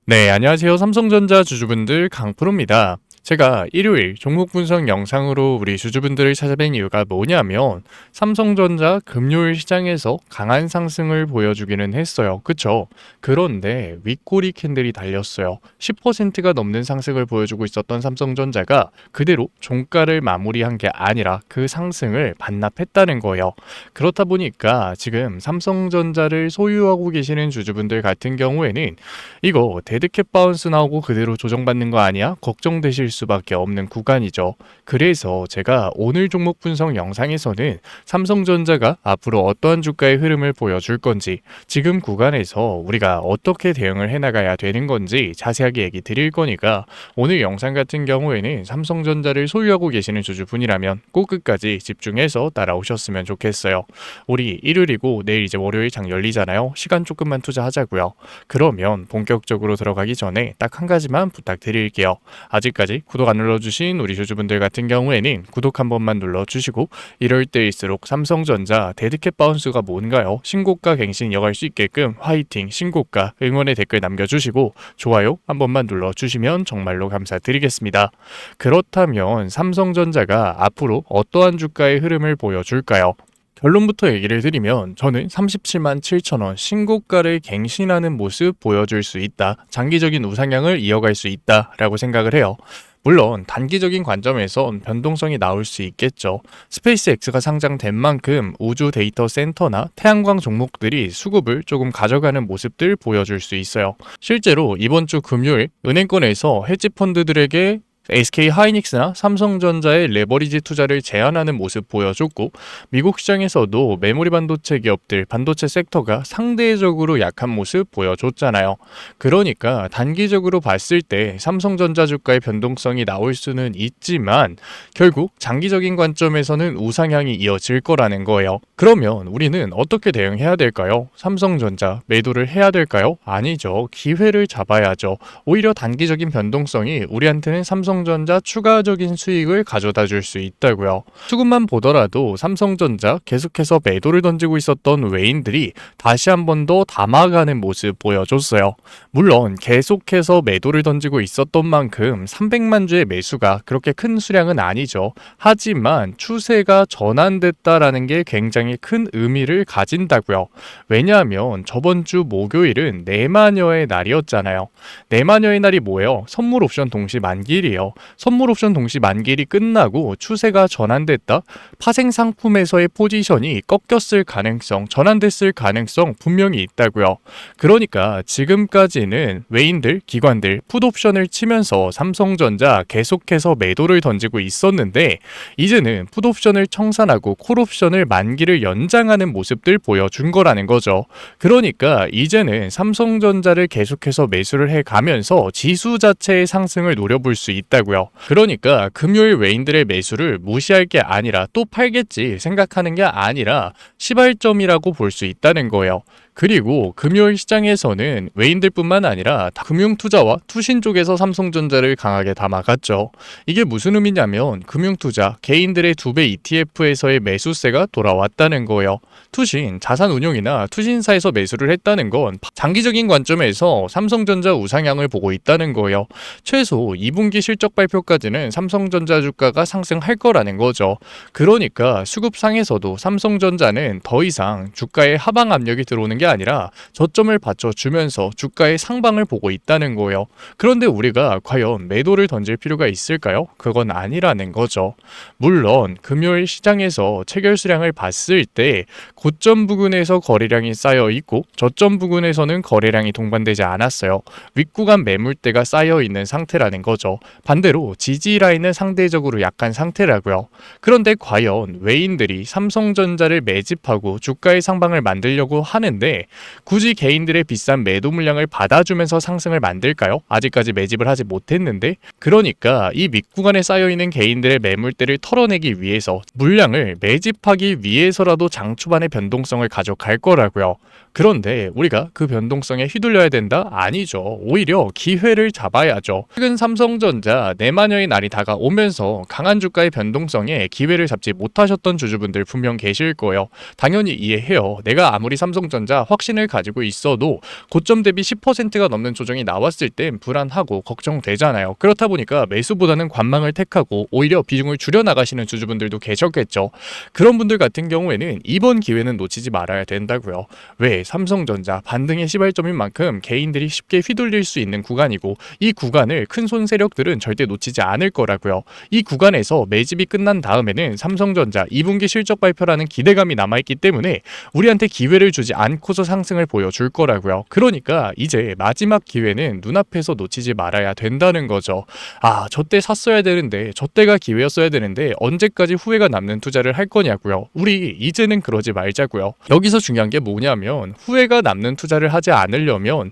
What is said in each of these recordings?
네, 안녕하세요. 삼성전자 주주분들 강프로입니다. 제가 일요일 종목 분석 영상으로 우리 주주분들을 찾아뵌 이유가 뭐냐면 삼성전자 금요일 시장에서 강한 상승을 보여주기는 했어요. 그쵸? 그런데 윗꼬리 캔들이 달렸어요. 10%가 넘는 상승을 보여주고 있었던 삼성전자가 그대로 종가를 마무리한 게 아니라 그 상승을 반납했다는 거예요. 그렇다 보니까 지금 삼성전자를 소유하고 계시는 주주분들 같은 경우에는 이거 데드캣 바운스 나오고 그대로 조정받는 거 아니야? 걱정되실 수밖에 없는 구간이죠. 그래서 제가 오늘 종목 분석 영상에서는 삼성전자가 앞으로 어떠한 주가의 흐름을 보여줄 건지, 지금 구간에서 우리가 어떻게 대응을 해나가야 되는 건지 자세하게 얘기 드릴 거니까 오늘 영상 같은 경우에는 삼성전자를 소유하고 계시는 주주분이라면 꼭 끝까지 집중해서 따라오셨으면 좋겠어요. 우리 일요일이고 내일 이제 월요일 장 열리잖아요. 시간 조금만 투자하자고요. 그러면 본격적으로 들어가기 전에 딱 한 가지만 부탁드릴게요. 아직까지 구독 안 눌러주신 우리 주주분들 같은 경우에는 구독 한 번만 눌러주시고, 이럴 때일수록 삼성전자 데드캣 바운스가 뭔가요? 신고가 갱신 이어갈 수 있게끔 화이팅, 신고가 응원의 댓글 남겨주시고 좋아요 한 번만 눌러주시면 정말로 감사드리겠습니다. 그렇다면 삼성전자가 앞으로 어떠한 주가의 흐름을 보여줄까요? 결론부터 얘기를 드리면 저는 37만 7천 원 신고가를 갱신하는 모습 보여줄 수 있다. 장기적인 우상향을 이어갈 수 있다라고 생각을 해요. 물론 단기적인 관점에선 변동성이 나올 수 있겠죠. 스페이스X가 상장된 만큼 우주 데이터 센터나 태양광 종목들이 수급을 조금 가져가는 모습들 보여줄 수 있어요. 실제로 이번 주 금요일 은행권에서 헤지 펀드들에게 SK 하이닉스나 삼성전자의 레버리지 투자를 제한하는 모습 보여줬고, 미국 시장에서도 메모리 반도체 기업들, 반도체 섹터가 상대적으로 약한 모습 보여줬잖아요. 그러니까 단기적으로 봤을 때 삼성전자 주가의 변동성이 나올 수는 있지만 결국 장기적인 관점에서는 우상향이 이어질 거라는 거예요. 그러면 우리는 어떻게 대응해야 될까요? 삼성전자 매도를 해야 될까요? 아니죠. 기회를 잡아야죠. 오히려 단기적인 변동성이 우리한테는 삼성전자 추가적인 수익을 가져다 줄 수 있다고요. 수급만 보더라도 삼성전자 계속해서 매도를 던지고 있었던 외인들이 다시 한 번 더 담아가는 모습 보여줬어요. 물론 계속해서 매도를 던지고 있었던 만큼 300만 주의 매수가 그렇게 큰 수량은 아니죠. 하지만 추세가 전환됐다라는 게 굉장히 큰 의미를 가진다고요. 왜냐하면 저번 주 목요일은 내마녀의 날이었잖아요. 내마녀의 날이 뭐예요? 선물 옵션 동시 만기일이에요. 선물 옵션 동시 만기일이 끝나고 추세가 전환됐다? 파생 상품에서의 포지션이 꺾였을 가능성, 전환됐을 가능성 분명히 있다고요. 그러니까 지금까지는 외인들, 기관들 풋옵션을 치면서 삼성전자 계속해서 매도를 던지고 있었는데, 이제는 풋옵션을 청산하고 콜옵션을 만기를 연장하는 모습들 보여준 거라는 거죠. 그러니까 이제는 삼성전자를 계속해서 매수를 해가면서 지수 자체의 상승을 노려볼 수 있다고요. 그러니까 금요일 외인들의 매수를 무시할 게 아니라 또 팔겠지 생각하는 게 아니라 시발점이라고 볼 수 있다는 거예요. 그리고 금요일 시장에서는 외인들뿐만 아니라 금융투자와 투신 쪽에서 삼성전자를 강하게 담아갔죠. 이게 무슨 의미냐면 금융투자, 개인들의 2배 ETF에서의 매수세가 돌아왔다는 거예요. 투신, 자산운용이나 투신사에서 매수를 했다는 건 장기적인 관점에서 삼성전자 우상향을 보고 있다는 거예요. 최소 2분기 실적 발표까지는 삼성전자 주가가 상승할 거라는 거죠. 그러니까 수급상에서도 삼성전자는 더 이상 주가에 하방 압력이 들어오는 게 아니라 저점을 받쳐주면서 주가의 상방을 보고 있다는 거예요. 그런데 우리가 과연 매도를 던질 필요가 있을까요? 그건 아니라는 거죠. 물론 금요일 시장에서 체결 수량을 봤을 때 고점 부근에서 거래량이 쌓여 있고 저점 부근에서는 거래량이 동반되지 않았어요. 윗구간 매물대가 쌓여 있는 상태라는 거죠. 반대로 지지 라인은 상대적으로 약한 상태라고요. 그런데 과연 외인들이 삼성전자를 매집하고 주가의 상방을 만들려고 하는데 굳이 개인들의 비싼 매도 물량을 받아주면서 상승을 만들까요? 아직까지 매집을 하지 못했는데. 그러니까 이 밑구간에 쌓여있는 개인들의 매물대를 털어내기 위해서 물량을 매집하기 위해서라도 장 초반의 변동성을 가져갈 거라고요. 그런데 우리가 그 변동성에 휘둘려야 된다? 아니죠. 오히려 기회를 잡아야죠. 최근 삼성전자 내마녀의 날이 다가오면서 강한 주가의 변동성에 기회를 잡지 못하셨던 주주분들 분명 계실 거예요. 당연히 이해해요. 내가 아무리 삼성전자 확신을 가지고 있어도 고점 대비 10%가 넘는 조정이 나왔을 땐 불안하고 걱정되잖아요. 그렇다 보니까 매수보다는 관망을 택하고 오히려 비중을 줄여나가시는 주주분들도 계셨겠죠. 그런 분들 같은 경우에는 이번 기회는 놓치지 말아야 된다고요. 왜? 삼성전자 반등의 시발점인 만큼 개인들이 쉽게 휘둘릴 수 있는 구간이고, 이 구간을 큰손 세력들은 절대 놓치지 않을 거라고요. 이 구간에서 매집이 끝난 다음에는 삼성전자 2분기 실적 발표라는 기대감이 남아있기 때문에 우리한테 기회를 주지 않고서 상승을 보여줄 거라고요. 그러니까 이제 마지막 기회는 눈앞에서 놓치지 말아야 된다는 거죠. 아, 저때 샀어야 되는데, 저때가 기회였어야 되는데 언제까지 후회가 남는 투자를 할 거냐고요. 우리 이제는 그러지 말자고요. 여기서 중요한 게 뭐냐면, 후회가 남는 투자를 하지 않으려면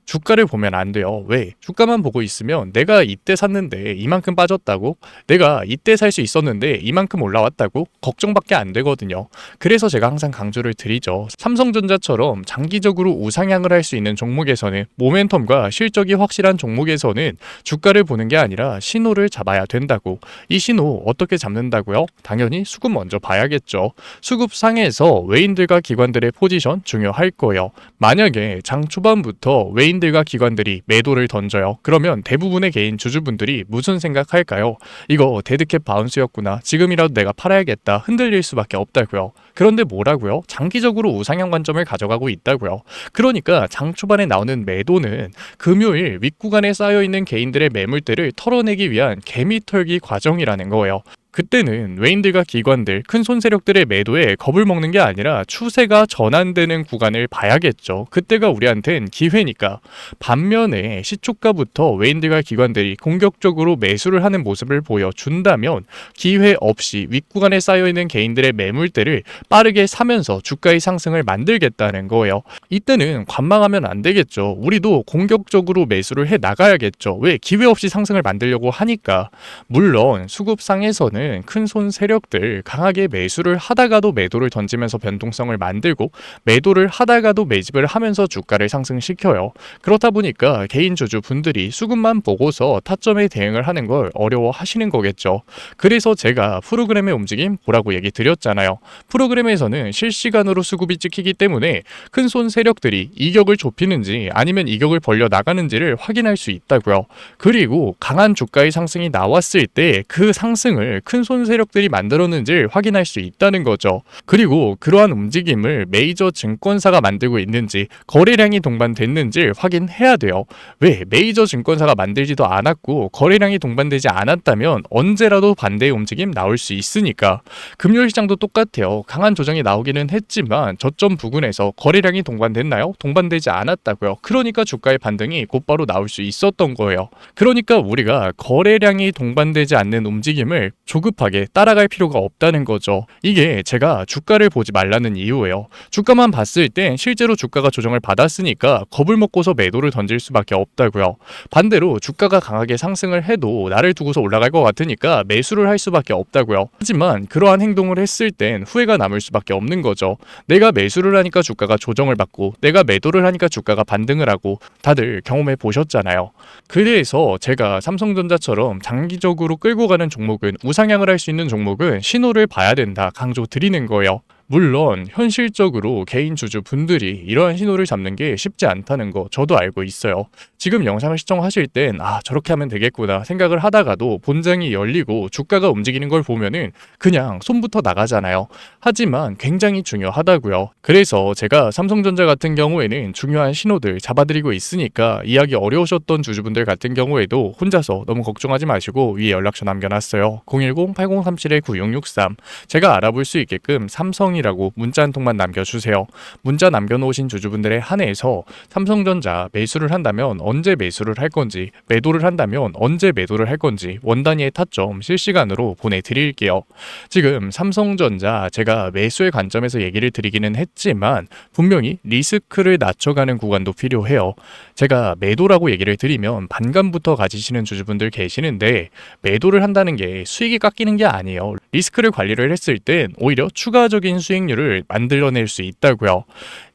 주가를 보면 안 돼요. 왜? 주가만 보고 있으면 내가 이때 샀는데 이만큼 빠졌다고, 내가 이때 살 수 있었는데 이만큼 올라왔다고 걱정밖에 안 되거든요. 그래서 제가 항상 강조를 드리죠. 삼성전자처럼 장기적으로 우상향을 할 수 있는 종목에서는, 모멘텀과 실적이 확실한 종목에서는 주가를 보는 게 아니라 신호를 잡아야 된다고. 이 신호 어떻게 잡는다고요? 당연히 수급 먼저 봐야겠죠. 수급 상에서 외인들과 기관들의 포지션 중요할 거예요. 만약에 장 초반부터 외인들과 기관들이 매도를 던져요. 그러면 대부분의 개인 주주분들이 무슨 생각할까요? 이거 데드캣 바운스였구나, 지금이라도 내가 팔아야겠다, 흔들릴 수밖에 없다고요. 그런데 뭐라고요? 장기적으로 우상향 관점을 가져가고 있다고요. 그러니까 장 초반에 나오는 매도는 금요일 윗구간에 쌓여있는 개인들의 매물대를 털어내기 위한 개미털기 과정이라는 거예요. 그때는 외인들과 기관들, 큰 손세력들의 매도에 겁을 먹는 게 아니라 추세가 전환되는 구간을 봐야겠죠. 그때가 우리한텐 기회니까. 반면에 시초가부터 외인들과 기관들이 공격적으로 매수를 하는 모습을 보여준다면 기회 없이 윗구간에 쌓여있는 개인들의 매물대를 빠르게 사면서 주가의 상승을 만들겠다는 거예요. 이때는 관망하면 안 되겠죠. 우리도 공격적으로 매수를 해 나가야겠죠. 왜? 기회 없이 상승을 만들려고 하니까. 물론 수급상에서는 큰 손 세력들 강하게 매수를 하다가도 매도를 던지면서 변동성을 만들고, 매도를 하다가도 매집을 하면서 주가를 상승시켜요. 그렇다 보니까 개인 주주분들이 수급만 보고서 타점에 대응을 하는 걸 어려워하시는 거겠죠. 그래서 제가 프로그램의 움직임 보라고 얘기 드렸잖아요. 프로그램에서는 실시간으로 수급이 찍히기 때문에 큰 손 세력들이 이격을 좁히는지 아니면 이격을 벌려 나가는지를 확인할 수 있다고요. 그리고 강한 주가의 상승이 나왔을 때 그 상승을 큰 손 세력들이 만들었는지를 확인할 수 있다는 거죠. 그리고 그러한 움직임을 메이저 증권사가 만들고 있는지, 거래량이 동반됐는지를 확인해야 돼요. 왜? 메이저 증권사가 만들지도 않았고 거래량이 동반되지 않았다면 언제라도 반대의 움직임 나올 수 있으니까. 금요일 시장도 똑같아요. 강한 조정이 나오기는 했지만 저점 부근에서 거래량이 동반됐나요? 동반되지 않았다고요. 그러니까 주가의 반등이 곧바로 나올 수 있었던 거예요. 그러니까 우리가 거래량이 동반되지 않는 움직임을 조급하게 따라갈 필요가 없다는 거죠. 이게 제가 주가를 보지 말라는 이유예요. 주가만 봤을 땐 실제로 주가가 조정을 받았으니까 겁을 먹고서 매도를 던질 수밖에 없다고요. 반대로 주가가 강하게 상승을 해도 나를 두고서 올라갈 것 같으니까 매수를 할 수밖에 없다고요. 하지만 그러한 행동을 했을 땐 후회가 남을 수밖에 없는 거죠. 내가 매수를 하니까 주가가 조정을 받고, 내가 매도를 하니까 주가가 반등을 하고, 다들 경험해 보셨잖아요. 그래서 제가 삼성전자처럼 장기적으로 끌고 가는 종목은, 우상향을 할 수 있는 종목은 신호를 봐야 된다 강조 드리는 거예요. 물론 현실적으로 개인 주주분들이 이러한 신호를 잡는 게 쉽지 않다는 거 저도 알고 있어요. 지금 영상을 시청하실 땐 저렇게 하면 되겠구나 생각을 하다가도 본장이 열리고 주가가 움직이는 걸 보면은 그냥 손부터 나가잖아요. 하지만 굉장히 중요하다고요. 그래서 제가 삼성전자 같은 경우에는 중요한 신호들 잡아드리고 있으니까 이해하기 어려우셨던 주주분들 같은 경우에도 혼자서 너무 걱정하지 마시고 위에 연락처 남겨놨어요. 010-8037-9663. 제가 알아볼 수 있게끔 삼성이라고 문자 한 통만 남겨주세요. 문자 남겨놓으신 주주분들에 한해서 삼성전자 매수를 한다면 언제 매수를 할 건지, 매도를 한다면 언제 매도를 할 건지 원 단위의 타점 실시간으로 보내드릴게요. 지금 삼성전자 제가 매수의 관점에서 얘기를 드리기는 했지만 분명히 리스크를 낮춰가는 구간도 필요해요. 제가 매도라고 얘기를 드리면 반감부터 가지시는 주주분들 계시는데, 매도를 한다는 게 수익이 깎이는 게 아니에요. 리스크를 관리를 했을 땐 오히려 추가적인 수익률을 만들어낼 수 있다고요.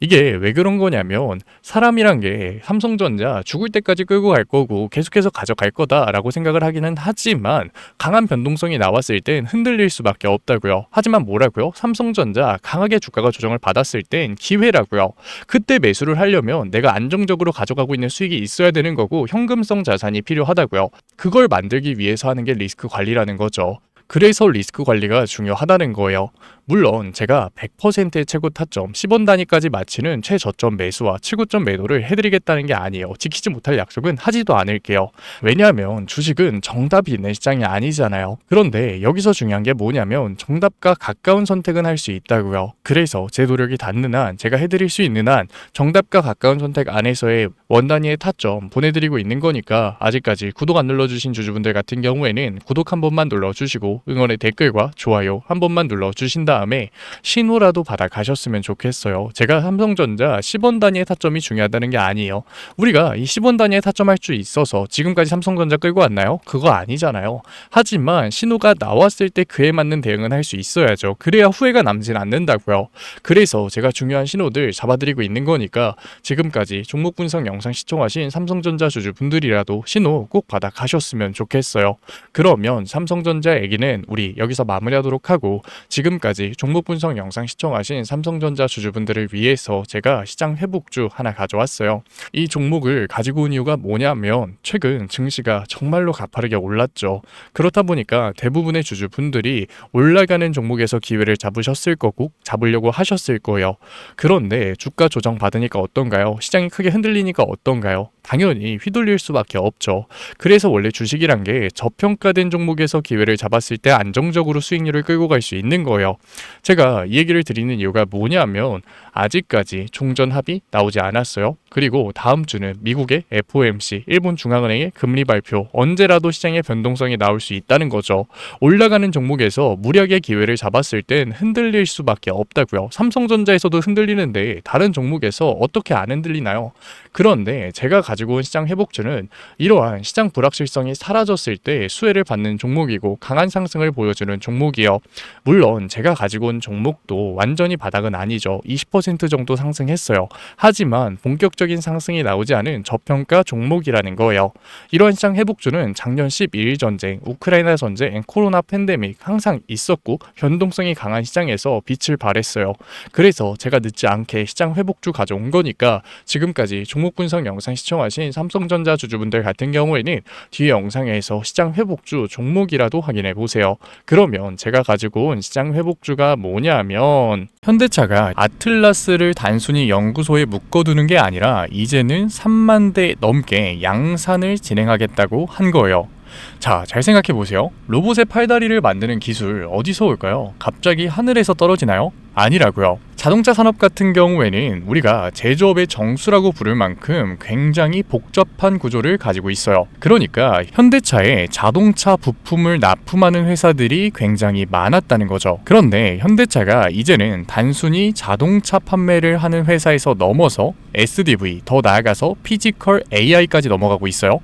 이게 왜 그런 거냐면 사람이란 게 삼성전자 죽을 때까지 끌고 갈 거고 계속해서 가져갈 거다라고 생각을 하기는 하지만 강한 변동성이 나왔을 땐 흔들릴 수밖에 없다고요. 하지만 뭐라고요? 삼성전자 강하게 주가가 조정을 받았을 땐 기회라고요. 그때 매수를 하려면 내가 안정적으로 가져가고 있는 수익이 있어야 되는 거고 현금성 자산이 필요하다고요. 그걸 만들기 위해서 하는 게 리스크 관리라는 거죠. 그래서 리스크 관리가 중요하다는 거예요. 물론 제가 100%의 최고 타점 10원 단위까지 맞히는 최저점 매수와 최고점 매도를 해드리겠다는 게 아니에요. 지키지 못할 약속은 하지도 않을게요. 왜냐하면 주식은 정답이 있는 시장이 아니잖아요. 그런데 여기서 중요한 게 뭐냐면 정답과 가까운 선택은 할 수 있다고요. 그래서 제 노력이 닿는 한, 제가 해드릴 수 있는 한 정답과 가까운 선택 안에서의 원 단위의 타점 보내드리고 있는 거니까 아직까지 구독 안 눌러주신 주주분들 같은 경우에는 구독 한 번만 눌러주시고 응원의 댓글과 좋아요 한 번만 눌러주신 다음에 신호라도 받아 가셨으면 좋겠어요. 제가 삼성전자 10원 단위의 타점이 중요하다는 게 아니에요. 우리가 이 10원 단위의 타점할 수 있어서 지금까지 삼성전자 끌고 왔나요? 그거 아니잖아요. 하지만 신호가 나왔을 때 그에 맞는 대응은 할 수 있어야죠. 그래야 후회가 남진 않는다고요. 그래서 제가 중요한 신호들 잡아드리고 있는 거니까 지금까지 종목 분석 영상 시청하신 삼성전자 주주분들이라도 신호 꼭 받아 가셨으면 좋겠어요. 그러면 삼성전자 얘기는 우리 여기서 마무리하도록 하고 지금까지 종목 분석 영상 시청하신 삼성전자 주주분들을 위해서 제가 시장 회복주 하나 가져왔어요. 이 종목을 가지고 온 이유가 뭐냐면 최근 증시가 정말로 가파르게 올랐죠. 그렇다 보니까 대부분의 주주분들이 올라가는 종목에서 기회를 잡으셨을 거고 잡으려고 하셨을 거예요. 그런데 주가 조정 받으니까 어떤가요? 시장이 크게 흔들리니까 어떤가요? 당연히 휘둘릴 수밖에 없죠. 그래서 원래 주식이란 게 저평가된 종목에서 기회를 잡았을 때 안정적으로 수익률을 끌고 갈 수 있는 거예요. 제가 이 얘기를 드리는 이유가 뭐냐면 아직까지 종전 합의 나오지 않았어요. 그리고 다음 주는 미국의 FOMC, 일본 중앙은행의 금리 발표, 언제라도 시장의 변동성이 나올 수 있다는 거죠. 올라가는 종목에서 무리하게 기회를 잡았을 땐 흔들릴 수밖에 없다고요. 삼성전자에서도 흔들리는데 다른 종목에서 어떻게 안 흔들리나요? 그런데 제가 가지고 온 시장 회복주는 이러한 시장 불확실성이 사라졌을 때 수혜를 받는 종목이고 강한 상승을 보여주는 종목이요. 물론 제가 가지고 온 종목도 완전히 바닥은 아니죠. 20% 정도 상승했어요. 하지만 본격적인 상승이 나오지 않은 저평가 종목이라는 거예요. 이러한 시장 회복주는 작년 12일 전쟁, 우크라이나 전쟁, 코로나 팬데믹 항상 있었고 변동성이 강한 시장에서 빛을 발했어요. 그래서 제가 늦지 않게 시장 회복주 가져온 거니까 지금까지 종목 분석 영상 시청하신 삼성전자 주주분들 같은 경우에는 뒤에 영상에서 시장 회복주 종목이라도 확인해 보세요. 그러면 제가 가지고 온 시장 회복주가 뭐냐면 현대차가 아틀라스를 단순히 연구소에 묶어두는 게 아니라 이제는 3만 대 넘게 양산을 진행하겠다고 한 거예요. 자, 잘 생각해 보세요. 로봇의 팔다리를 만드는 기술 어디서 올까요? 갑자기 하늘에서 떨어지나요? 아니라고요. 자동차 산업 같은 경우에는 우리가 제조업의 정수라고 부를 만큼 굉장히 복잡한 구조를 가지고 있어요. 그러니까 현대차에 자동차 부품을 납품하는 회사들이 굉장히 많았다는 거죠. 그런데 현대차가 이제는 단순히 자동차 판매를 하는 회사에서 넘어서 SDV, 더 나아가서 피지컬 AI까지 넘어가고 있어요.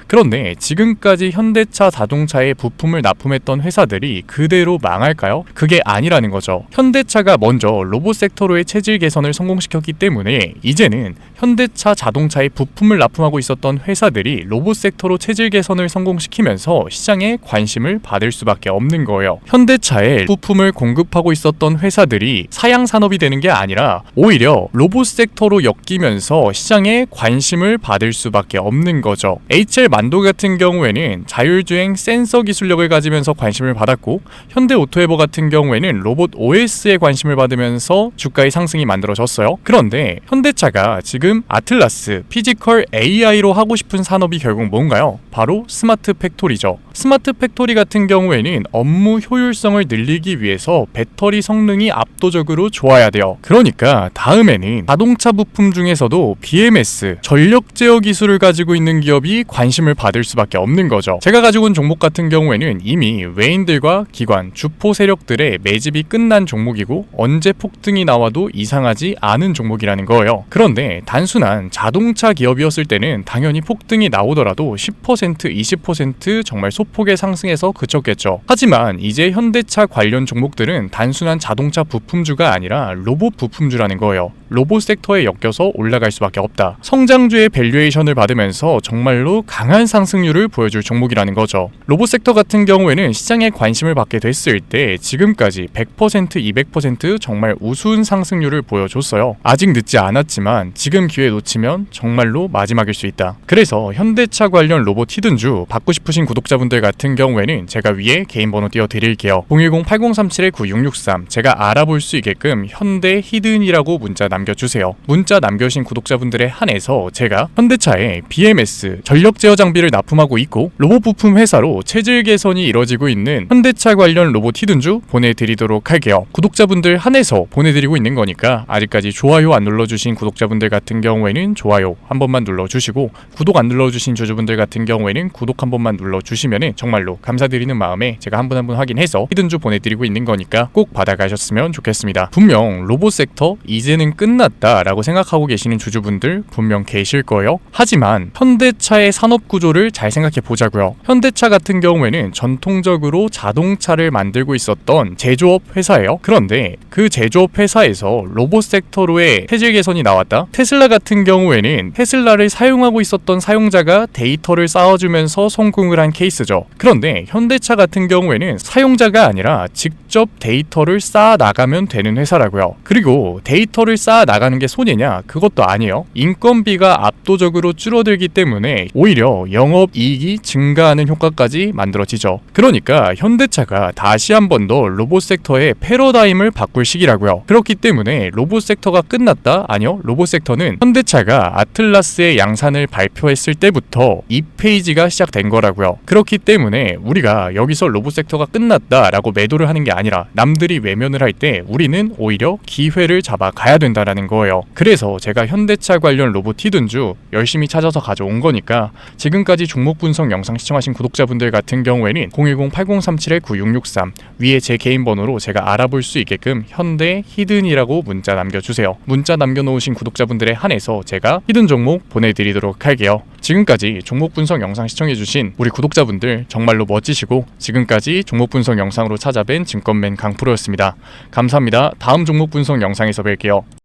그런데 지금까지 현대차 자동차에 부품을 납품했던 회사들이 그대로 망할까요? 그게 아니라는 거죠. 현대차가 먼저 로봇 섹터로의 체질 개선을 성공시켰기 때문에 이제는 현대차 자동차에 부품을 납품하고 있었던 회사들이 로봇 섹터로 체질 개선을 성공시키면서 시장에 관심을 받을 수밖에 없는 거예요. 현대차에 부품을 공급하고 있었던 회사들이 사양 산업이 되는 게 아니라 오히려 로봇 섹터로 엮이면서 시장에 관심을 받을 수밖에 없는 거죠. HL 만도 같은 경우에는 자율주행 센서 기술력을 가지면서 관심을 받았고 현대오토에버 같은 경우에는 로봇 OS에 관심을 받으면서 주가의 상승이 만들어졌어요. 그런데 현대차가 지금 아틀라스, 피지컬 AI로 하고 싶은 산업이 결국 뭔가요? 바로 스마트 팩토리죠. 스마트 팩토리 같은 경우에는 업무 효율성을 늘리기 위해서 배터리 성능이 압도적으로 좋아야 돼요. 그러니까 다음에는 자동차 부품 중에서도 BMS, 전력 제어 기술을 가지고 있는 기업이 관심을 받을 수밖에 없는 거죠. 제가 가지고 온 종목 같은 경우에는 이미 외인들과 기관, 주포 세력들의 매집이 끝난 종목이고 언제 폭등이 나와도 이상하지 않은 종목이라는 거예요. 그런데 단순한 자동차 기업이었을 때는 당연히 폭등이 나오더라도 10%, 20% 정말 소폭의 상승에서 그쳤겠죠. 하지만 이제 현대차 관련 종목들은 단순한 자동차 부품주가 아니라 로봇 부품주라는 거예요. 로봇 섹터에 엮여서 올라갈 수밖에 없다. 성장주의 밸류에이션을 받으면서 정말로 강한 상승률을 보여줄 종목이라는 거죠. 로봇 섹터 같은 경우에는 시장에 관심을 받게 됐을 때 지금까지 100%, 200% 정말 우수한 상승률을 보여줬어요. 아직 늦지 않았지만 지금 기회 놓치면 정말로 마지막일 수 있다. 그래서 현대차 관련 로봇 히든주 받고 싶으신 구독자분들 같은 경우에는 제가 위에 개인 번호 띄워드릴게요. 010-8037-9663 제가 알아볼 수 있게끔 현대 히든이라고 문자 남겨주세요. 문자 남겨주신 구독자분들에 한해서 제가 현대차에 BMS 전력 제어 장비를 납품하고 있고 로봇 부품 회사로 체질 개선이 이뤄지고 있는 현대차 관련 로봇 히든주 보내드리도록 할게요. 구독자분들 한해서 보내드리고 있는 거니까 아직까지 좋아요 안 눌러주신 구독자분들 같은 경우에는 좋아요 한 번만 눌러주시고 구독 안 눌러주신 주주분들 같은 경우에는 구독 한 번만 눌러주시면 정말로 감사드리는 마음에 제가 한 분 한 분 확인해서 히든주 보내드리고 있는 거니까 꼭 받아가셨으면 좋겠습니다. 분명 로봇 섹터 이제는 끝났다 라고 생각하고 계시는 주주분들 분명 계실 거예요. 하지만 현대차의 산업 구조를 잘 생각해 보자고요. 현대차 같은 경우에는 전통적으로 자동차를 만들고 있었던 제조업 회사예요. 그런데 그 제조업 회사에서 로봇 섹터로의 체질 개선이 나왔다. 테슬라 같은 경우에는 테슬라를 사용하고 있었던 사용자가 데이터를 쌓아주면서 성공을 한 케이스죠. 그런데 현대차 같은 경우에는 사용자가 아니라 직접 데이터를 쌓아 나가면 되는 회사라고요. 그리고 데이터를 쌓아 나가는 게 손해냐? 그것도 아니에요. 인건비가 압도적으로 줄어들기 때문에 오히려 영업이익이 증가하는 효과까지 만들어지죠. 그러니까 현대차가 다시 한 번 더 로봇 섹터의 패러다임을 바꿀 시기라고요. 그렇기 때문에 로봇 섹터가 끝났다? 아니요. 로봇 섹터는 현대차가 아틀라스의 양산을 발표했을 때부터 2페이지가 시작된 거라고요. 그렇기 때문에 우리가 여기서 로봇 섹터가 끝났다라고 매도를 하는 게 아니라 남들이 외면을 할 때 우리는 오히려 기회를 잡아가야 된다라는 거예요. 그래서 제가 현대차 관련 로봇 히든주 열심히 찾아서 가져온 거니까 지금까지 종목 분석 영상 시청하신 구독자분들 같은 경우에는 010-8037-9663 위에 제 개인 번호로 제가 알아볼 수 있게끔 현대 히든이라고 문자 남겨주세요. 문자 남겨놓으신 구독자분들에 한해서 제가 히든 종목 보내드리도록 할게요. 지금까지 종목 분석 영상 시청해주신 우리 구독자분들 정말로 멋지시고 지금까지 종목 분석 영상으로 찾아뵌 증권맨 강프로였습니다. 감사합니다. 다음 종목 분석 영상에서 뵐게요.